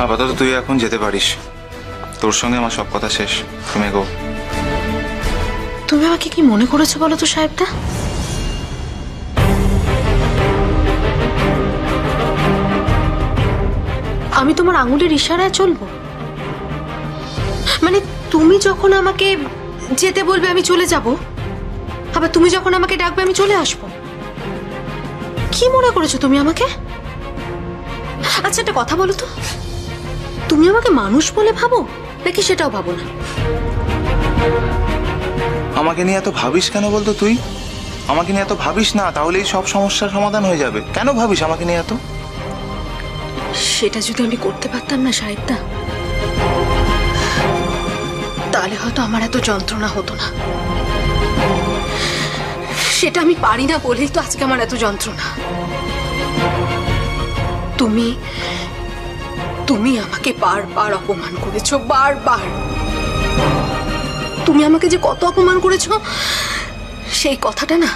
আপাতত তুই এখন যেতে পারিস, তোর সঙ্গে আমার সব কথা শেষ। তুমি গো। তুমি আমাকে কি মনে করেছো বলো তো সাহেবদা? আমি তোমার আঙুলের ইশারায় চলবো? মানে তুমি যখন আমাকে যেতে বলবে আমি চলে যাব, আবার তুমি যখন আমাকে ডাকবে আমি চলে আসবো? কি মনে করেছো তুমি আমাকে? আচ্ছা একটা কথা বলো তো, তুমি আমাকে মানুষ বলে ভাবো নাকি সেটাও ভাবো না? আমাকে নিয়ে এত ভাবিস কেন বলতো? তুই আমাকে নিয়ে এত ভাবিস না, তাহলেই সব সমস্যার সমাধান হয়ে যাবে। কেন ভাবিস আমাকে নিয়ে এত? সেটা যদি আমি করতে পারতাম না সাহেবদা, তাহলে হয়তো আমার এত যন্ত্রণা হতো না। সেটা আমি পারি না বলেই তো আজকে আমার এত যন্ত্রণা। তুমি তুমি আমাকে বারবার অপমান করেছো, বারবার। তুমি আমাকে যে কত অপমান করেছো সেই কথাটা না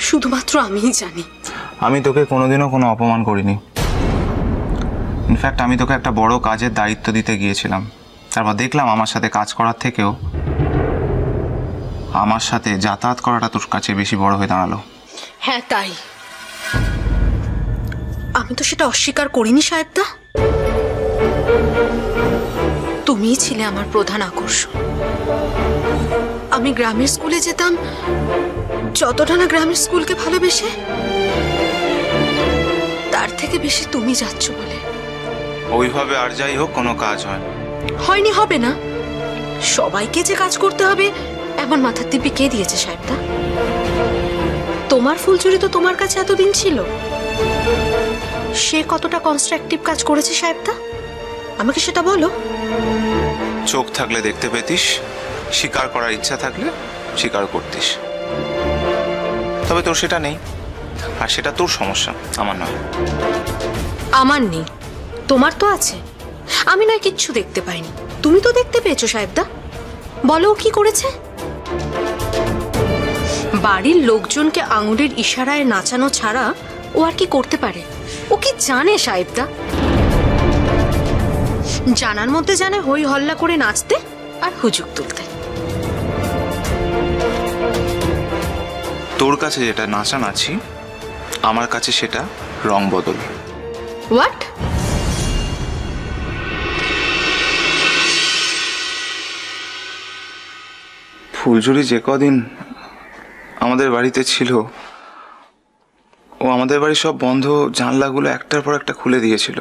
শুধুমাত্র আমিই জানি। আমি তোকে কোনোদিনও কোনো অপমান করিনি। ইনফ্যাক্ট আমি তোকে একটা বড় কাজের দায়িত্ব দিতে গিয়েছিলাম, তারপর দেখলাম আমার সাথে কাজ করার থেকেও আমার সাথে যাতায়াত করাটা তোর কাছে বেশি বড় হয়ে দাঁড়ালো। হ্যাঁ তাই, আমি তো সেটা অস্বীকার করিনি সাহেবদা। তুমিই ছিলে আমার প্রধান আকর্ষণ। আমি গ্রামের স্কুলে যেতাম যতটা না গ্রামের স্কুলকে ভালোবেসে, তার থেকে বেশি তুমি যাচ্ছ বলে। ওইভাবে আর যাই হোক কোনো কাজ হয় হয়নি, হবে না। সবাইকে যে কাজ করতে হবে এমন মাথার দিব্যি কে দিয়েছে সাহেবদা? তোমার ফুলচুরি তো তোমার কাছে এতদিন ছিল, সে কতটা কনস্ট্রাকটিভ কাজ করেছে সাহেবদা আমাকে সেটা বলো। চোখ থাকলে দেখতে পেতিস, স্বীকার করার ইচ্ছা থাকলে স্বীকার করতিস। তবে তোর সেটা নেই, আর সেটা তোর সমস্যা, আমার নয়। আমার নেই, তোমার তো আছে। আমি নয় কিচ্ছু দেখতে পাইনি, তুমি তো দেখতে পেয়েছো সাহেবদা। বলো ও কি করেছে? বাড়ির লোকজনকে আঙুলের ইশারায় নাচানো ছাড়া ও আর কি করতে পারে? ও কি জানে সাহেবদা? জানার মধ্যে জানে হই হল্লা করে নাচতে আর হুজুক তুলতে। তোর কাছে যেটা নাচানাচি, আমার কাছে সেটা রং বদল। হোয়াট? ফুলঝুরি যে কদিন আমাদের বাড়িতে ছিল, ও আমাদের বাড়ির সব বন্ধ জানলাগুলো একটার পর একটা খুলে দিয়েছিল।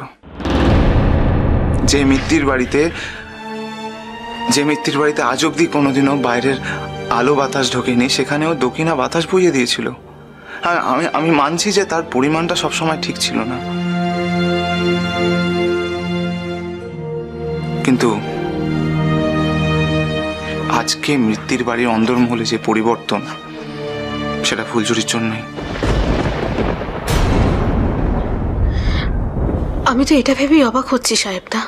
যে মিত্তির বাড়িতে আজ অব্দি কোনোদিনও বাইরের আলো বাতাস ঢোকেনি, সেখানেও দক্ষিণা বাতাস বইয়ে দিয়েছিল। হ্যাঁ, আমি মানছি যে তার পরিমাণটা সবসময় ঠিক ছিল না, কিন্তু আজকে মৃত্যুর বাড়ির অন্দরমহলে যে পরিবর্তন, সেটা ফুলঝুরির জন্যই। আমি তো এটা ভেবেই অবাক হচ্ছি সাহেবদা,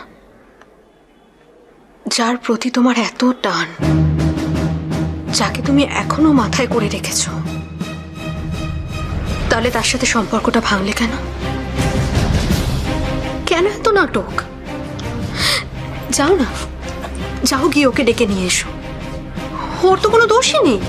যার প্রতি তোমার এত টান, যাকে তুমি এখনো মাথায় করে রেখেছ, তাহলে তার সাথে সম্পর্কটা ভাঙলে কেন? কেন এত নাটক? যাও না, যাও গিয়ে ওকে ডেকে নিয়ে এসো। ওর তো কোনো দোষই নেই।